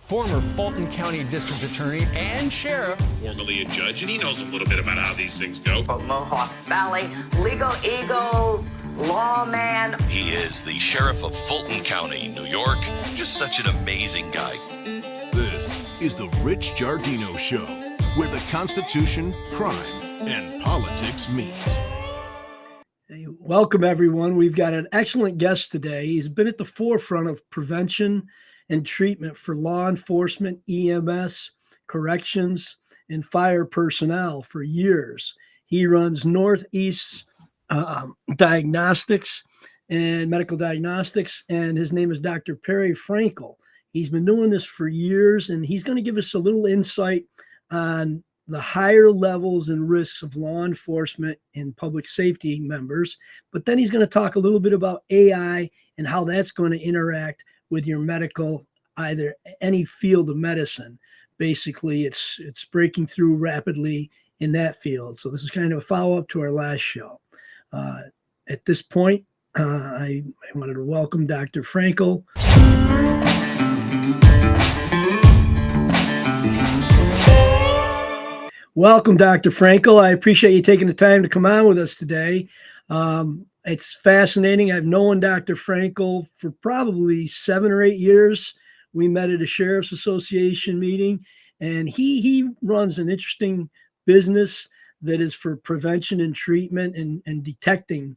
former Fulton County District Attorney and Sheriff. Formerly a judge, and he knows a little bit about how these things go. Mohawk Valley, legal eagle, lawman. He is the Sheriff of Fulton County, New York. Just such an amazing guy. This is the Rich Giardino Show, where the Constitution, crime, and politics meet. Hey, welcome, everyone. We've got an excellent guest today. He's been at the forefront of prevention and treatment for law enforcement, EMS, corrections, and fire personnel for years. He runs Northeast Diagnostics and Medical Diagnostics, and his name is Dr. Perry Frankel. He's been doing this for years, and he's going to give us a little insight on the higher levels and risks of law enforcement and public safety members. But then he's going to talk a little bit about AI and how that's going to interact with your medical, either any field of medicine. Basically, it's breaking through rapidly in that field. So this is kind of a follow-up to our last show. At this point, I wanted to welcome Dr. Frankel. Welcome, Dr. Frankel. I appreciate you taking the time to come on with us today. It's fascinating. I've known Dr. Frankel for probably 7 or 8 years. We met at a Sheriff's Association meeting, and he runs an interesting business that is for prevention and treatment and detecting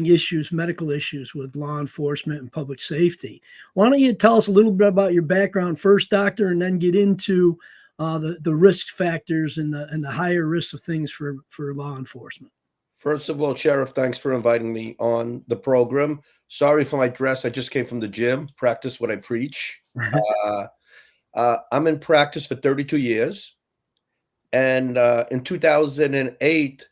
issues, medical issues with law enforcement and public safety. Why don't you tell us a little bit about your background first, Doctor, and then get into the risk factors and the higher risks of things for law enforcement? First of all, Sheriff, thanks for inviting me on the program. Sorry for my dress. I just came from the gym, practice what I preach. I'm in practice for 32 years. And in 2008,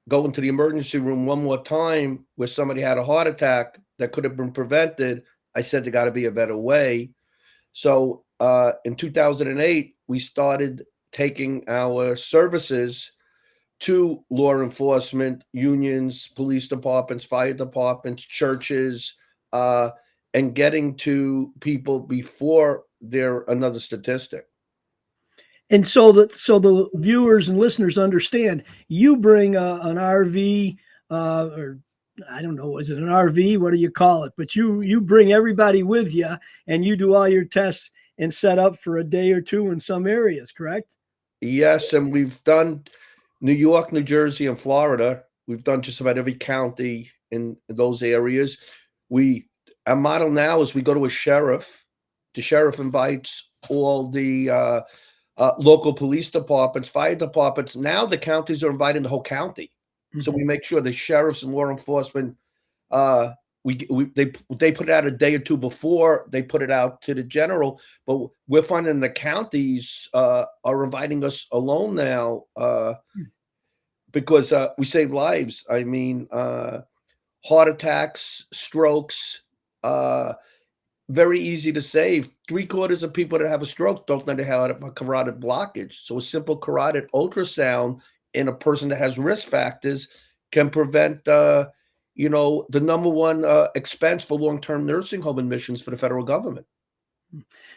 going to the emergency room one more time where somebody had a heart attack that could have been prevented, I said there got to be a better way. So in 2008, we started taking our services to law enforcement, unions, police departments, fire departments, churches, and getting to people before they're another statistic. And so the viewers and listeners understand, you bring an RV, or I don't know, is it an RV? What do you call it? But you bring everybody with you, and you do all your tests and set up for a day or two in some areas, correct? Yes, and we've done New York, New Jersey, and Florida. We've done just about every county in those areas. Our model now is we go to a sheriff. The sheriff invites all the local police departments, fire departments. Now the counties are inviting the whole county. Mm-hmm. So we make sure the sheriffs and law enforcement, they put it out a day or two before they put it out to the general. But we're finding the counties are inviting us alone now because we save lives. I mean, heart attacks, strokes, very easy to save. 3/4 of people that have a stroke don't know they have a carotid blockage. So a simple carotid ultrasound in a person that has risk factors can prevent, the number one expense for long-term nursing home admissions for the federal government.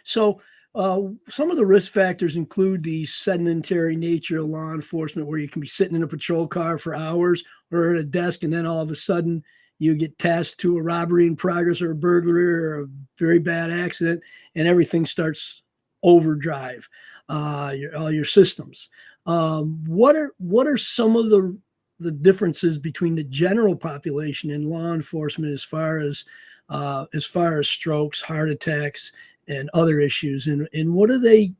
So some of the risk factors include the sedentary nature of law enforcement, where you can be sitting in a patrol car for hours or at a desk, and then all of a sudden you get tasked to a robbery in progress or a burglary or a very bad accident, and everything starts overdrive, all your systems. What are some of the differences between the general population and law enforcement as far as strokes, heart attacks, and other issues, and what do they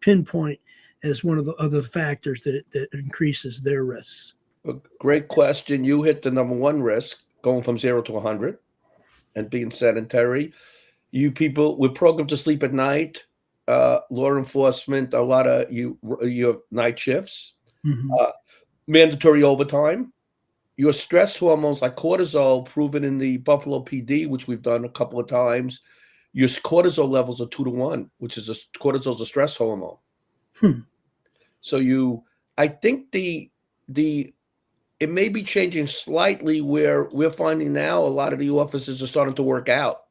pinpoint as one of the other factors that increases their risks? A great question. You hit the number one risk, going from 0 to 100 and being sedentary. You people, we're programmed to sleep at night. Law enforcement, a lot of you have night shifts, Mm-hmm. Mandatory overtime. Your stress hormones like cortisol, proven in the Buffalo PD, which we've done a couple of times, your cortisol levels are 2 to 1, which is cortisol is a stress hormone. So I think it may be changing slightly where we're finding now a lot of the officers are starting to work out.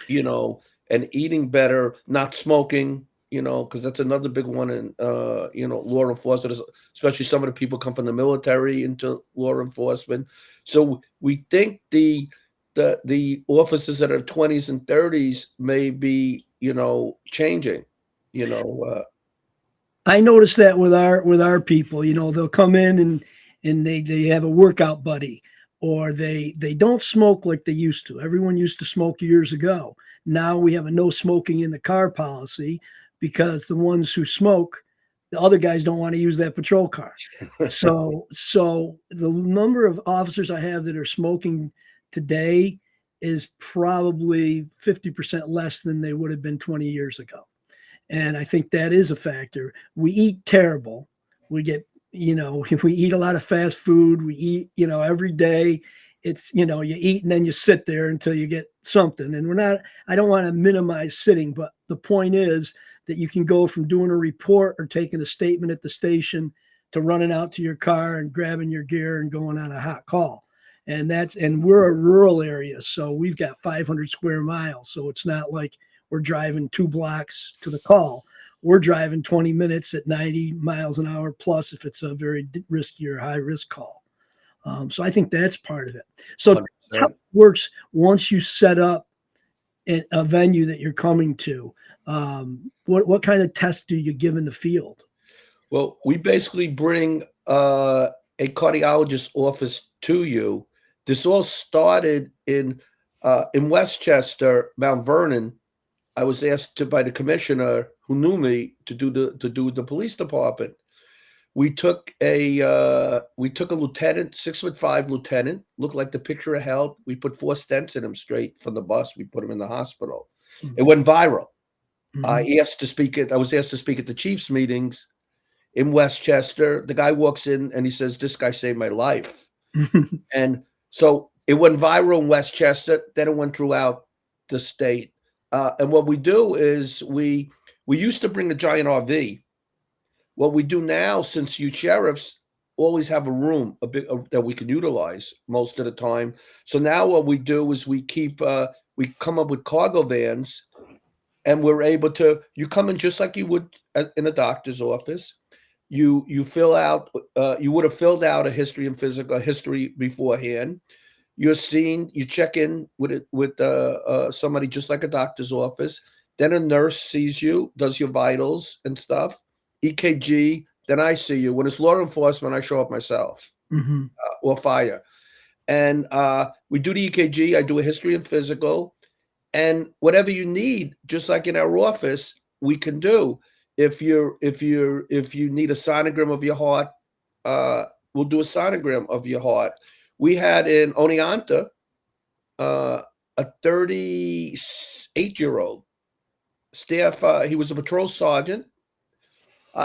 and eating better, not smoking, because that's another big one in, law enforcement, especially some of the people come from the military into law enforcement. So we think the officers that are 20s and 30s may be, changing, I noticed that with our people, they'll come in and they have a workout buddy, or they don't smoke like they used to. Everyone used to smoke years ago. Now we have a no smoking in the car policy because the ones who smoke, the other guys don't want to use that patrol car. So the number of officers I have that are smoking today is probably 50% less than they would have been 20 years ago. And I think that is a factor. We eat terrible. We get, if we eat a lot of fast food, we eat, every day. It's, you eat and then you sit there until you get something. And I don't want to minimize sitting, but the point is that you can go from doing a report or taking a statement at the station to running out to your car and grabbing your gear and going on a hot call. And we're a rural area. So we've got 500 square miles. So it's not like we're driving 2 blocks to the call. We're driving 20 minutes at 90 miles an hour plus if it's a very risky or high risk call. So I think that's part of it. So 100%. How it works once you set up a venue that you're coming to. What kind of tests do you give in the field? Well, we basically bring a cardiologist office to you. This all started in Westchester, Mount Vernon. I was asked by the commissioner who knew me to do the police department. We took a lieutenant, 6'5" lieutenant, looked like the picture of health. We put 4 stents in him straight from the bus. We put him in the hospital. Mm-hmm. It went viral. Mm-hmm. I was asked to speak at the chiefs meetings in Westchester. The guy walks in and he says, "This guy saved my life." And so it went viral in Westchester. Then it went throughout the state. And what we do is we used to bring a giant RV. What we do now, since you sheriffs always have a room that we can utilize most of the time. So now what we do is we come up with cargo vans, and we're able to, you come in just like you would in a doctor's office. You fill out, you would have filled out a history and physical history beforehand. You're seen, you check in with somebody just like a doctor's office. Then a nurse sees you, does your vitals and stuff. EKG, then I see you. When it's law enforcement, I show up myself, mm-hmm. Or fire. And we do the EKG, I do a history and physical, and whatever you need, just like in our office, we can do. If you need a sonogram of your heart, we'll do a sonogram of your heart. We had in Oneonta a 38-year-old staff. He was a patrol sergeant.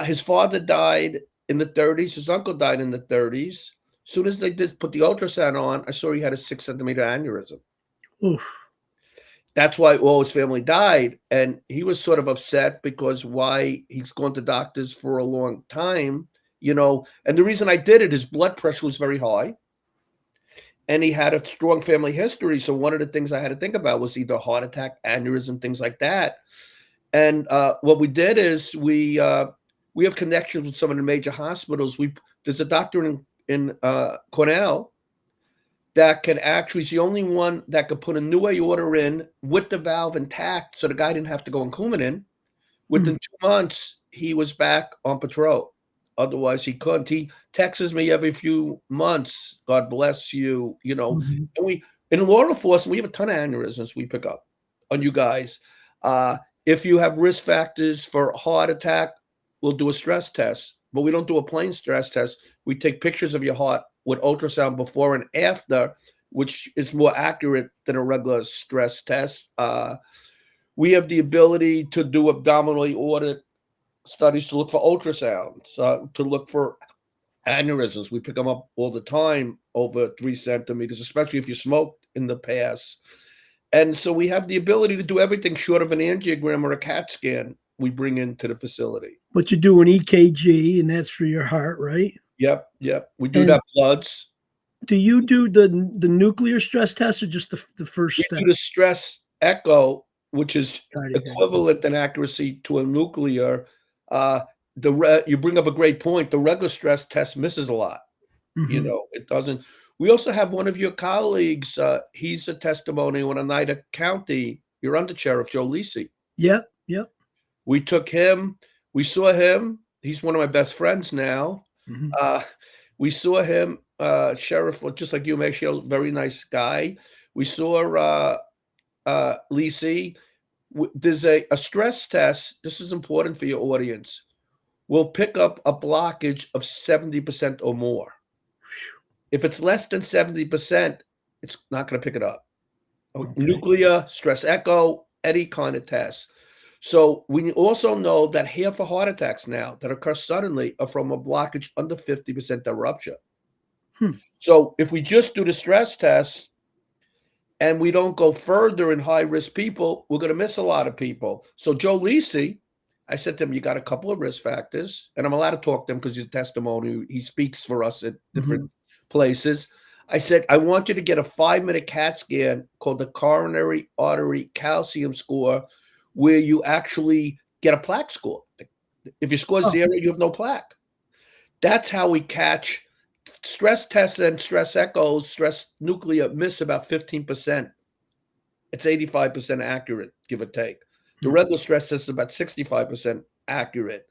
His father died in the 30s. His uncle died in the 30s. As soon as they put the ultrasound on, I saw he had a 6-centimeter aneurysm. Oof. That's why all his family died. And he was sort of upset because why he's gone to doctors for a long time, and the reason I did it, his blood pressure was very high. And he had a strong family history. So one of the things I had to think about was either heart attack, aneurysm, things like that. And what we did is we have connections with some of the major hospitals. There's a doctor in Cornell that can actually, he's the only one that could put a new aorta in with the valve intact, so the guy didn't have to go in Coumadin. Within 2 months, he was back on patrol. Otherwise, he couldn't. He texts me every few months, "God bless you," Mm-hmm. And in law enforcement, we have a ton of aneurysms we pick up on you guys. If you have risk factors for heart attack, we'll do a stress test, but we don't do a plain stress test. We take pictures of your heart with ultrasound before and after, which is more accurate than a regular stress test. We have the ability to do abdominal aorta studies to look for ultrasounds, to look for aneurysms. We pick them up all the time over 3 centimeters, especially if you smoked in the past. And so we have the ability to do everything short of an angiogram or a CAT scan we bring into the facility. But you do an EKG, and that's for your heart, right? Yep. We do that bloods. Do you do the nuclear stress test or just the first step? We do the stress echo, which is Cardiac echo. equivalent in accuracy to a nuclear, you bring up a great point. The regular stress test misses a lot. You know, it doesn't. We also have one of your colleagues. He's a testimony on Oneida County. Your under sheriff, Joe Lisi. Yep. We took him. We saw him. He's one of my best friends now. We saw him, sheriff, just like you, Michelle, very nice guy. We saw Lisi. There's a stress test. This is important for your audience. We'll pick up a blockage of 70% or more. If it's less than 70%, it's not going to pick it up. Okay. Nuclear, stress echo, any kind of test. So we also know that half of heart attacks now that occur suddenly are from a blockage under 50% that rupture. So if we just do the stress test and we don't go further in high-risk people, we're going to miss a lot of people. So Joe Lisi, I said to him, you got a couple of risk factors, and I'm allowed to talk to him because he's a testimony. He speaks for us at different places. I said, I want you to get a 5-minute CAT scan called the coronary artery calcium score, where you actually get a plaque score. If your score is 0, you have no plaque. That's how we catch stress tests and stress echoes. Stress nuclear miss about 15%. It's 85% accurate, give or take. The regular stress test is about 65% accurate.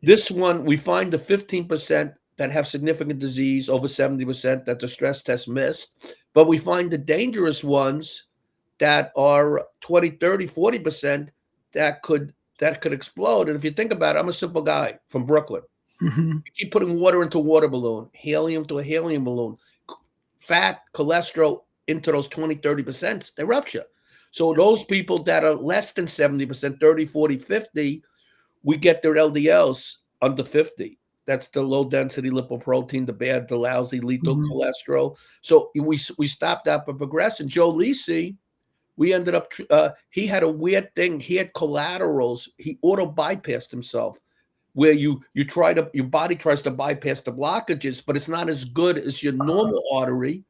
This one, we find the 15% that have significant disease, over 70% that the stress test missed. But we find the dangerous ones that are 20, 30, 40% that could explode. And if you think about it, I'm a simple guy from Brooklyn. You keep putting water into a water balloon, helium to a helium balloon, fat, cholesterol into those 20, 30%, they rupture. So those people that are less than 70%, 30, 40, 50, we get their LDLs under 50. That's the low density lipoprotein, the bad, the lousy, lethal cholesterol. So we stopped that from progressing. Joe Lisi, we ended up, he had a weird thing. He had collaterals. He auto bypassed himself, where your body tries to bypass the blockages, but it's not as good as your normal artery,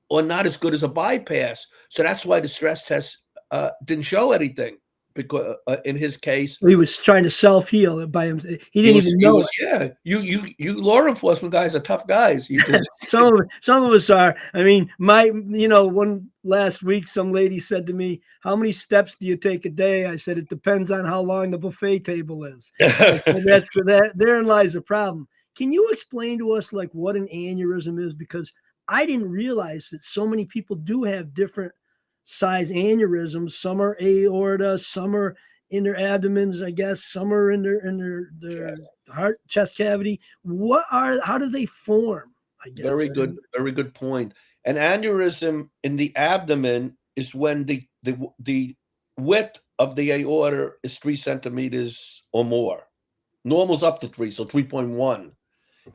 or not as good as a bypass. So that's why the stress test didn't show anything, because in his case, he was trying to self-heal by him. He didn't even know it. Yeah, you law enforcement guys are tough guys. You just, some of us are. I mean, one last week, some lady said to me, "How many steps do you take a day?" I said, "It depends on how long the buffet table is." And that's for that. Therein lies the problem. Can you explain to us like what an aneurysm is? Because I didn't realize that so many people do have different size aneurysms. Some are aorta, some are in their abdomens, I guess, some are in their heart, chest cavity. How do they form? I guess. Very good point. An aneurysm in the abdomen is when the width of the aorta is 3 centimeters or more. Normal's up to 3, so 3.1.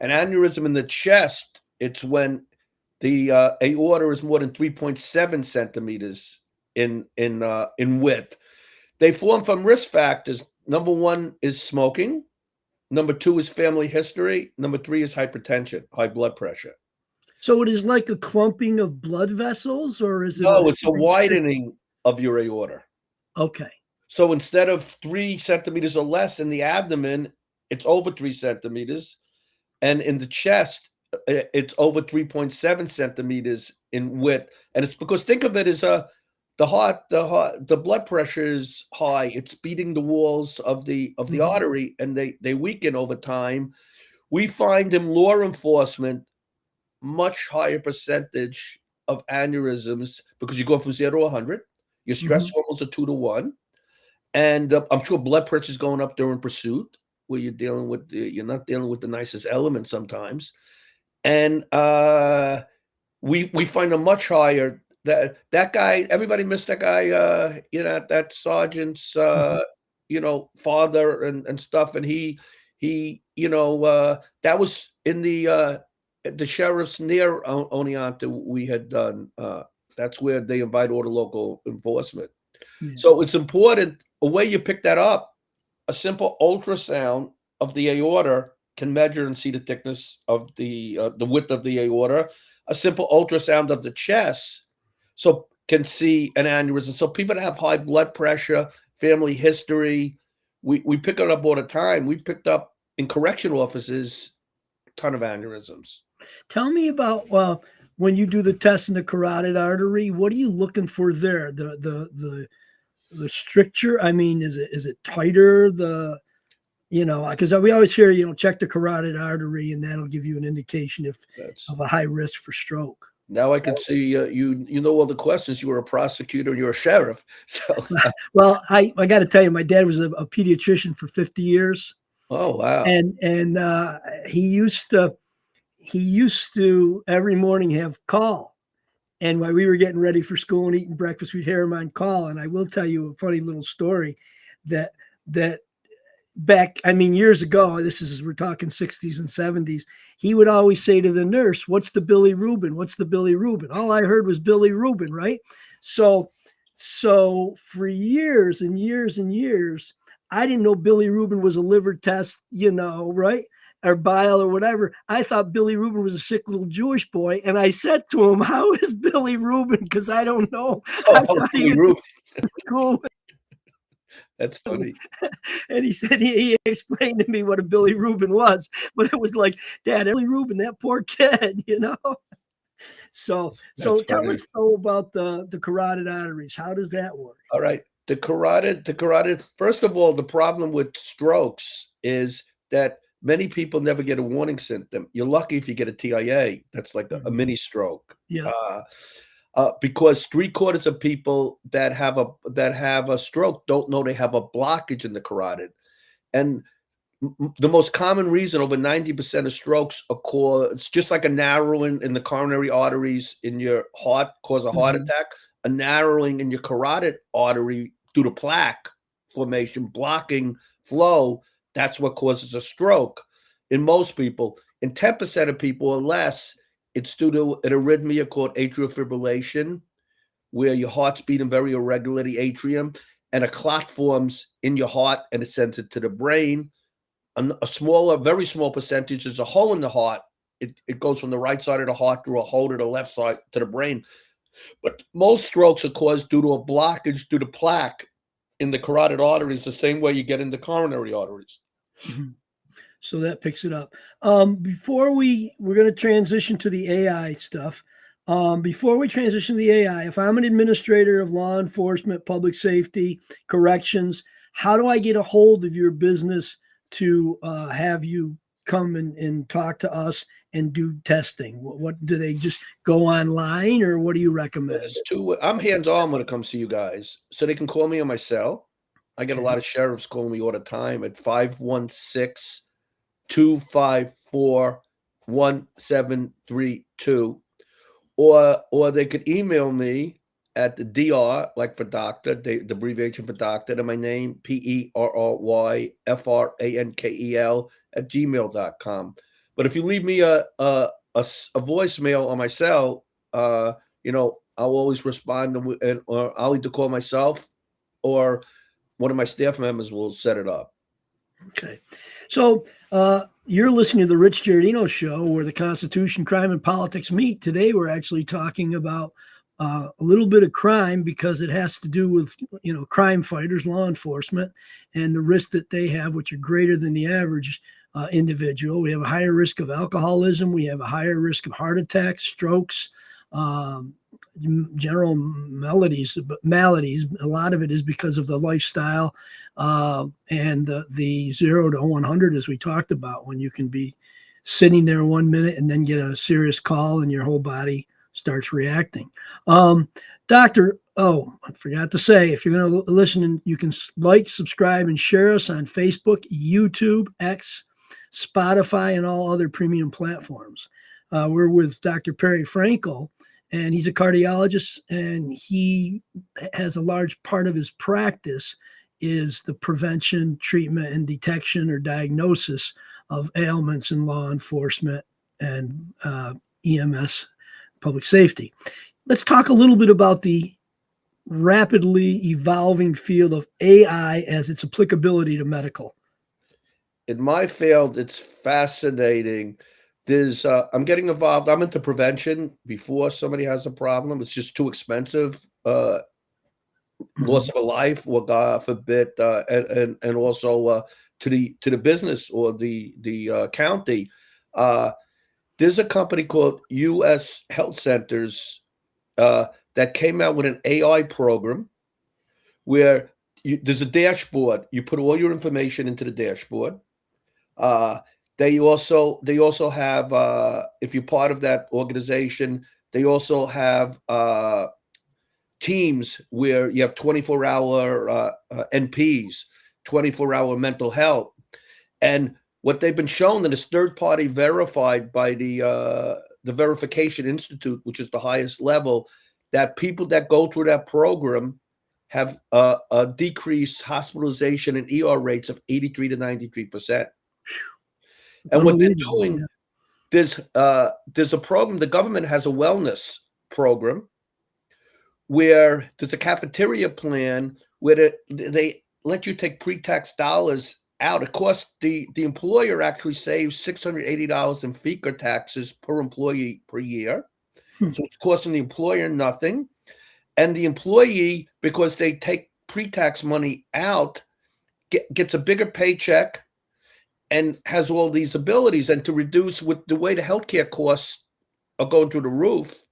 An aneurysm in the chest, it's when the aorta is more than 3.7 centimeters in width. They form from risk factors. Number 1 is smoking. Number 2 is family history. Number 3 is hypertension, high blood pressure. So it is like a clumping of blood vessels, or is it? No, it's a widening of your aorta. Okay. So instead of 3 centimeters or less in the abdomen, it's over 3 centimeters. And in the chest, it's over 3.7 centimeters in width. And it's because, think of it as the blood pressure is high. It's beating the walls of the artery, and they weaken over time. We find in law enforcement much higher percentage of aneurysms because you go from 0 to 100. Your stress hormones are 2 to 1. And I'm sure blood pressure is going up during pursuit, where you're not dealing with the nicest element sometimes. And we find a much higher, that guy, everybody missed that guy, that sergeant's, father and stuff. And he that was in the sheriff's near Oneonta we had done. That's where they invite all the local enforcement. So it's important, a way you pick that up, a simple ultrasound of the aorta can measure and see the thickness of the width of the aorta. A simple ultrasound of the chest. So can see an aneurysm. So people that have high blood pressure, family history, we pick it up all the time. We picked up in correctional offices a ton of aneurysms. Tell me about when you do the test in the carotid artery. What are you looking for there? The stricture. I mean, is it tighter? Because we always hear, check the carotid artery, and that'll give you an indication of a high risk for stroke. Now I can see you know all the questions. You were a prosecutor, you're a sheriff. So well, I got to tell you, my dad was a pediatrician for 50 years. Oh wow. And he used to every morning have call. And while we were getting ready for school and eating breakfast, we'd hear him on call. And I will tell you a funny little story that back, years ago, we're talking 60s and 70s, he would always say to the nurse, "What's the Billy Rubin? What's the Billy Rubin?" All I heard was Billy Rubin, right? So for years and years and years, I didn't know Billy Rubin was a liver test, right? Or bile or whatever. I thought Billy Rubin was a sick little Jewish boy. And I said to him, "How is Billy Rubin? Because I don't know." Billy Rubin. Cool. That's funny. And he said he explained to me what a Billy Rubin was, but it was like, "Dad, Billy Rubin, that poor kid," So tell us though about the carotid arteries. How does that work? All right. The carotid. First of all, the problem with strokes is that many people never get a warning symptom. You're lucky if you get a TIA. That's like a mini stroke. Yeah. Because 3/4 of people that have a stroke don't know they have a blockage in the carotid, and the most common reason, over 90% of strokes occur, it's just like a narrowing in the coronary arteries in your heart cause a heart attack. A narrowing in your carotid artery due to plaque formation blocking flow. That's what causes a stroke in most people. In 10% of people or less, it's due to an arrhythmia called atrial fibrillation, where your heart's beating very irregularly, atrium, and a clot forms in your heart and it sends it to the brain. A very small percentage is a hole in the heart. It goes from the right side of the heart through a hole to the left side to the brain. But most strokes are caused due to a blockage due to plaque in the carotid arteries, the same way you get in the coronary arteries. Mm-hmm. So that picks it up. We're going to transition to the AI stuff. Before we transition to the AI, if I'm an administrator of law enforcement, public safety, corrections, how do I get a hold of your business to have you come and talk to us and do testing? What do they just go online, or what do you recommend? I'm hands-on when it comes to you guys, so they can call me on my cell. I get a lot of sheriffs calling me all the time at 516-254-1732, or they could email me at the DR, like for doctor, the abbreviation for doctor, and my name, PERRYFRANKEL @gmail.com. But if you leave me a voicemail on my cell, I'll always respond, or I'll either call myself or one of my staff members will set it up. Okay. So you're listening to the Rich Giardino Show, where the Constitution, crime, and politics meet. Today, we're actually talking about a little bit of crime, because it has to do with, crime fighters, law enforcement, and the risks that they have, which are greater than the average individual. We have a higher risk of alcoholism. We have a higher risk of heart attacks, strokes, general maladies. A lot of it is because of the lifestyle and the 0 to 100, as we talked about, when you can be sitting there 1 minute and then get a serious call and your whole body starts reacting. Doctor, I forgot to say, if you're going to listen, you can like, subscribe, and share us on Facebook, YouTube, X, Spotify, and all other premium platforms. We're with Dr. Perry Frankel, and he's a cardiologist, and he has a large part of his practice is the prevention, treatment, and detection or diagnosis of ailments in law enforcement and EMS, public safety. Let's talk a little bit about the rapidly evolving field of AI as its applicability to medical. In my field, it's fascinating there's I'm getting involved. I'm into prevention before somebody has a problem. It's just too expensive. Loss of a life, or God forbid, and also to the business or the county. There's a company called U.S. Health Centers that came out with an AI program where there's a dashboard. You put all your information into the dashboard. They also have, if you're part of that organization, they also have teams where you have 24-hour NPs, 24-hour mental health. And what they've been shown, and it's third-party verified by the Verification Institute, which is the highest level, that people that go through that program have a decreased hospitalization and ER rates of 83 to 93%. And what they're doing, there's a program, the government has a wellness program where there's a cafeteria plan where they let you take pre-tax dollars out. It costs the employer actually saves $680 in FICA taxes per employee per year. So it's costing the employer nothing. And the employee, because they take pre-tax money out, gets a bigger paycheck and has all these abilities. And to reduce, with the way the healthcare costs are going through the roof,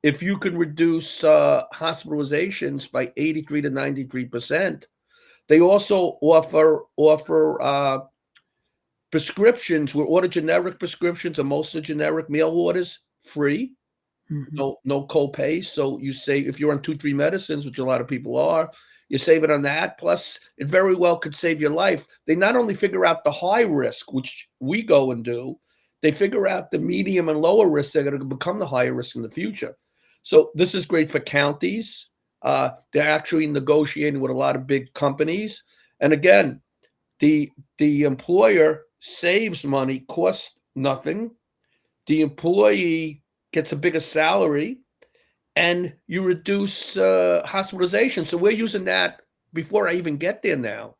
if you can reduce hospitalizations by 83 to 93%, they also offer prescriptions. We order generic prescriptions, and most of the generic mail orders free. No co-pays. So you save, if you're on 2-3 medicines, which a lot of people are, you save it on that. Plus, it very well could save your life. They not only figure out the high risk, which we go and do, they figure out the medium and lower risk. They're going to become the higher risk in the future. So this is great for counties. They're actually negotiating with a lot of big companies. And again, the employer saves money, costs nothing. The employee gets a bigger salary, and you reduce hospitalization. So we're using that before I even get there now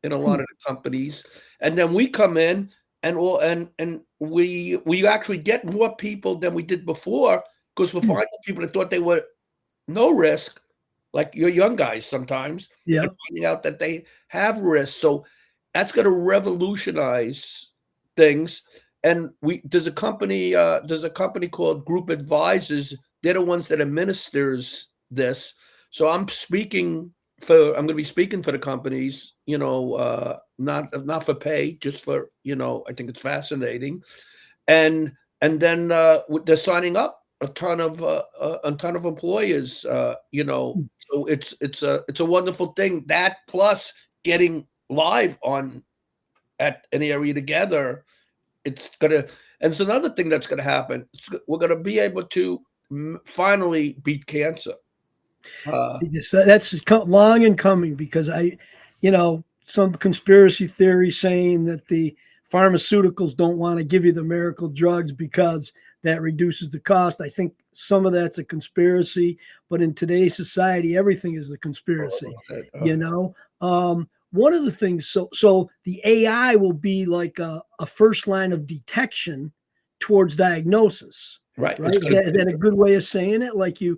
in a lot of the companies. And then we come in and we actually get more people than we did before, because we're finding people that thought they were no risk, like your young guys sometimes, and finding out that they have risk. So that's going to revolutionize things. And there's a company called Group Advisors. They're the ones that administers this. So I'm going to be speaking for the companies, not for pay, just for, I think it's fascinating. And then they're signing up a ton of employers, so it's a wonderful thing. That plus getting live at an area together, it's another thing that's gonna happen. We're gonna be able to finally beat cancer. That's long in coming, because some conspiracy theory saying that the pharmaceuticals don't want to give you the miracle drugs because that reduces the cost. I think some of that's a conspiracy, but in today's society, everything is a conspiracy. One of the things, so the AI will be like a first line of detection towards diagnosis. Right. Is that a good way of saying it? Like you're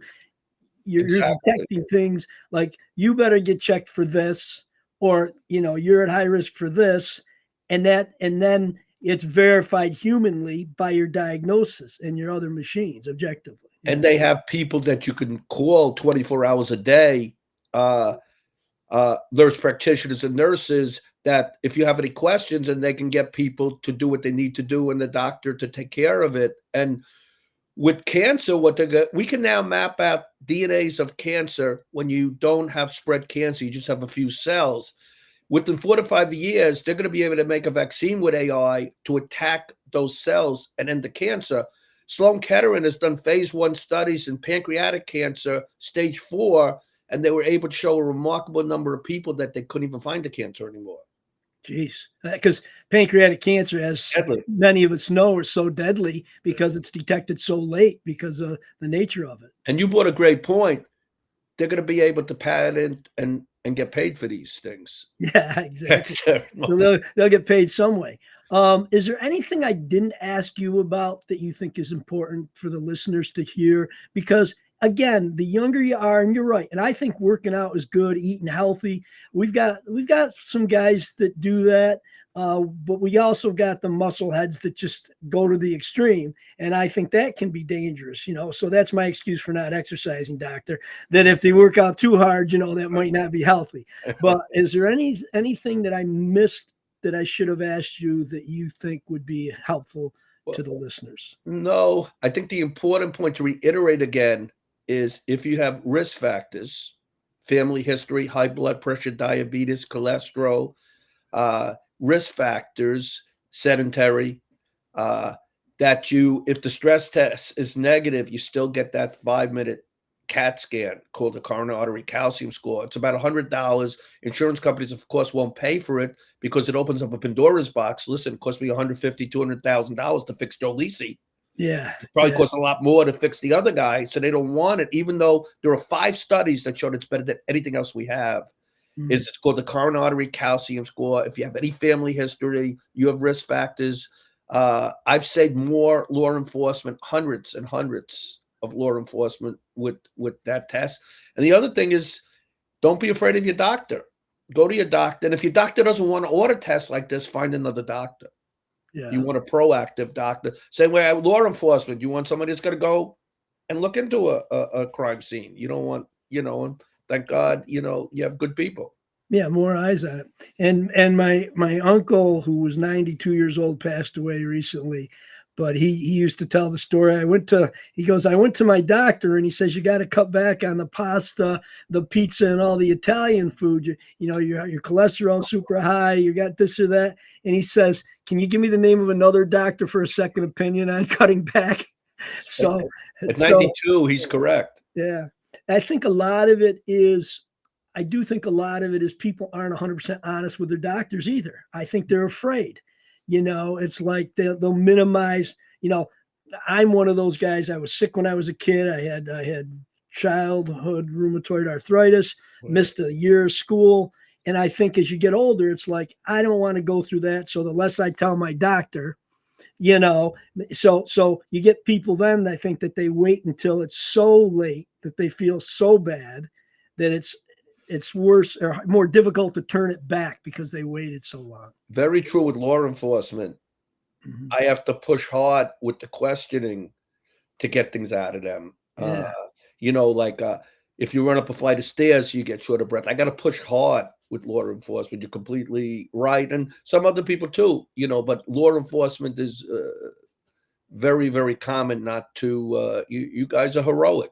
detecting things like, you better get checked for this, or you're at high risk for this, and then it's verified humanly by your diagnosis and your other machines objectively. And they have people that you can call 24 hours a day, nurse practitioners and nurses, that if you have any questions, and they can get people to do what they need to do and the doctor to take care of it. And with cancer, we can now map out DNAs of cancer when you don't have spread cancer, you just have a few cells. Within 4 to 5 years, they're going to be able to make a vaccine with AI to attack those cells and end the cancer. Sloan Kettering has done phase 1 studies in pancreatic cancer, stage 4, and they were able to show a remarkable number of people that they couldn't even find the cancer anymore. Jeez, because pancreatic cancer, as many of us know, is so deadly because it's detected so late because of the nature of it. And you brought a great point. They're going to be able to patent and and get paid for these things. Yeah, exactly. That's So they'll get paid some way. Is there anything I didn't ask you about that you think is important for the listeners to hear? Because again, the younger you are, and you're right, and I think working out is good, eating healthy. We've got some guys that do that, but we also got the muscle heads that just go to the extreme, and I think that can be dangerous. So that's my excuse for not exercising, doctor. That if they work out too hard, that might not be healthy. But is there anything that I missed that I should have asked you that you think would be helpful to the listeners? No, I think the important point to reiterate again is if you have risk factors, family history, high blood pressure, diabetes, cholesterol, risk factors, sedentary, if the stress test is negative, you still get that 5-minute CAT scan called the coronary artery calcium score. It's about $100. Insurance companies, of course, won't pay for it because it opens up a Pandora's box. Listen, it cost me $150,000, $200,000 to fix Joe Lisi. Yeah. It probably costs a lot more to fix the other guy, so they don't want it, even though there are 5 studies that showed it's better than anything else we have. It's called the coronary artery calcium score. If you have any family history, you have risk factors. I've saved more law enforcement, hundreds and hundreds of law enforcement with that test. And the other thing is, don't be afraid of your doctor. Go to your doctor. And if your doctor doesn't want to order tests like this, find another doctor. Yeah. You want a proactive doctor. Same way law enforcement. You want somebody that's going to go and look into a crime scene. You don't want, and thank God, you have good people. Yeah, more eyes on it. And my uncle, who was 92 years old, passed away recently. But he used to tell the story. I went to my doctor, and he says, you got to cut back on the pasta, the pizza, and all the Italian food. Your cholesterol super high. You got this or that. And he says, can you give me the name of another doctor for a second opinion on cutting back? So at 92, he's correct. Yeah. I think a lot of it is people aren't 100% honest with their doctors either. I think they're afraid. It's like they'll minimize. I'm one of those guys. I was sick when I was a kid. I had childhood rheumatoid arthritis, missed a year of school. And I think as you get older, it's like, I don't want to go through that. So the less I tell my doctor, so you get people then, I think that they wait until it's so late that they feel so bad that it's worse or more difficult to turn it back because they waited so long. Very true with law enforcement. Mm-hmm. I have to push hard with the questioning to get things out of them. Yeah. If you run up a flight of stairs, you get short of breath. I got to push hard with law enforcement. You're completely right. And some other people too, but law enforcement is very, very common not to, you guys are heroic.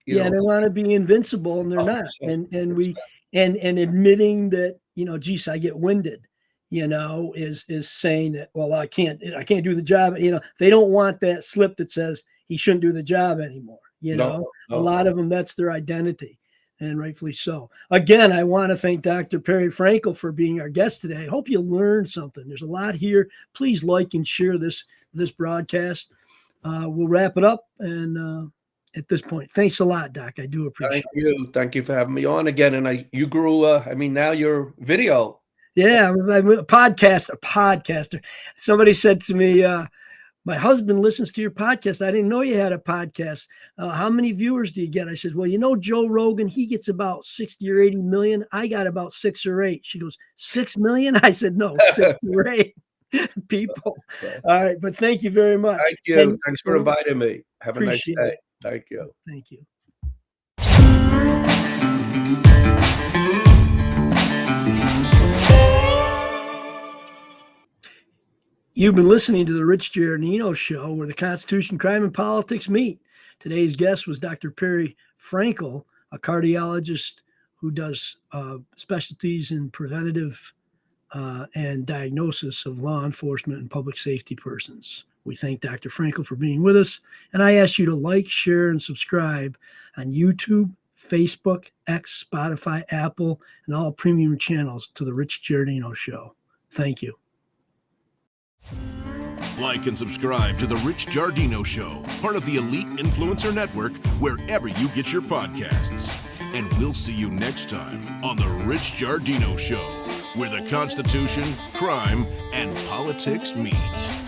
They want to be invincible, and they're 100%. not. And admitting that, geez, I get winded, is saying that, well, I can't do the job. They don't want that slip that says he shouldn't do the job anymore. No. A lot of them, that's their identity, and rightfully so. Again, I want to thank Dr. Perry Frankel for being our guest today. I hope you learned something. There's a lot here. Please like and share this broadcast. We'll wrap it up and. At this point, thanks a lot, Doc. I do appreciate it. Thank you for having me on again. And you grew. Now you're video. Yeah, I'm a podcaster. Somebody said to me, my husband listens to your podcast. I didn't know you had a podcast. How many viewers do you get? I said, well, Joe Rogan, he gets about 60 or 80 million. I got about 6 or 8. She goes, 6 million? I said, no, 6 or 8 people. All right. But thank you very much. Thank you. And thanks for inviting me. Have a nice day. It. Thank you. Thank you. You've been listening to the Rich Giardino Show, where the Constitution, crime, and politics meet. Today's guest was Dr. Perry Frankel, a cardiologist who does specialties in preventative and diagnosis of law enforcement and public safety persons. We thank Dr. Frankel for being with us, and I ask you to like, share, and subscribe on YouTube, Facebook, X, Spotify, Apple, and all premium channels to the Rich Giardino Show. Thank you. Like and subscribe to The Rich Giardino Show, part of the Elite Influencer Network, wherever you get your podcasts. And we'll see you next time on The Rich Giardino Show, where the Constitution, crime, and politics meet.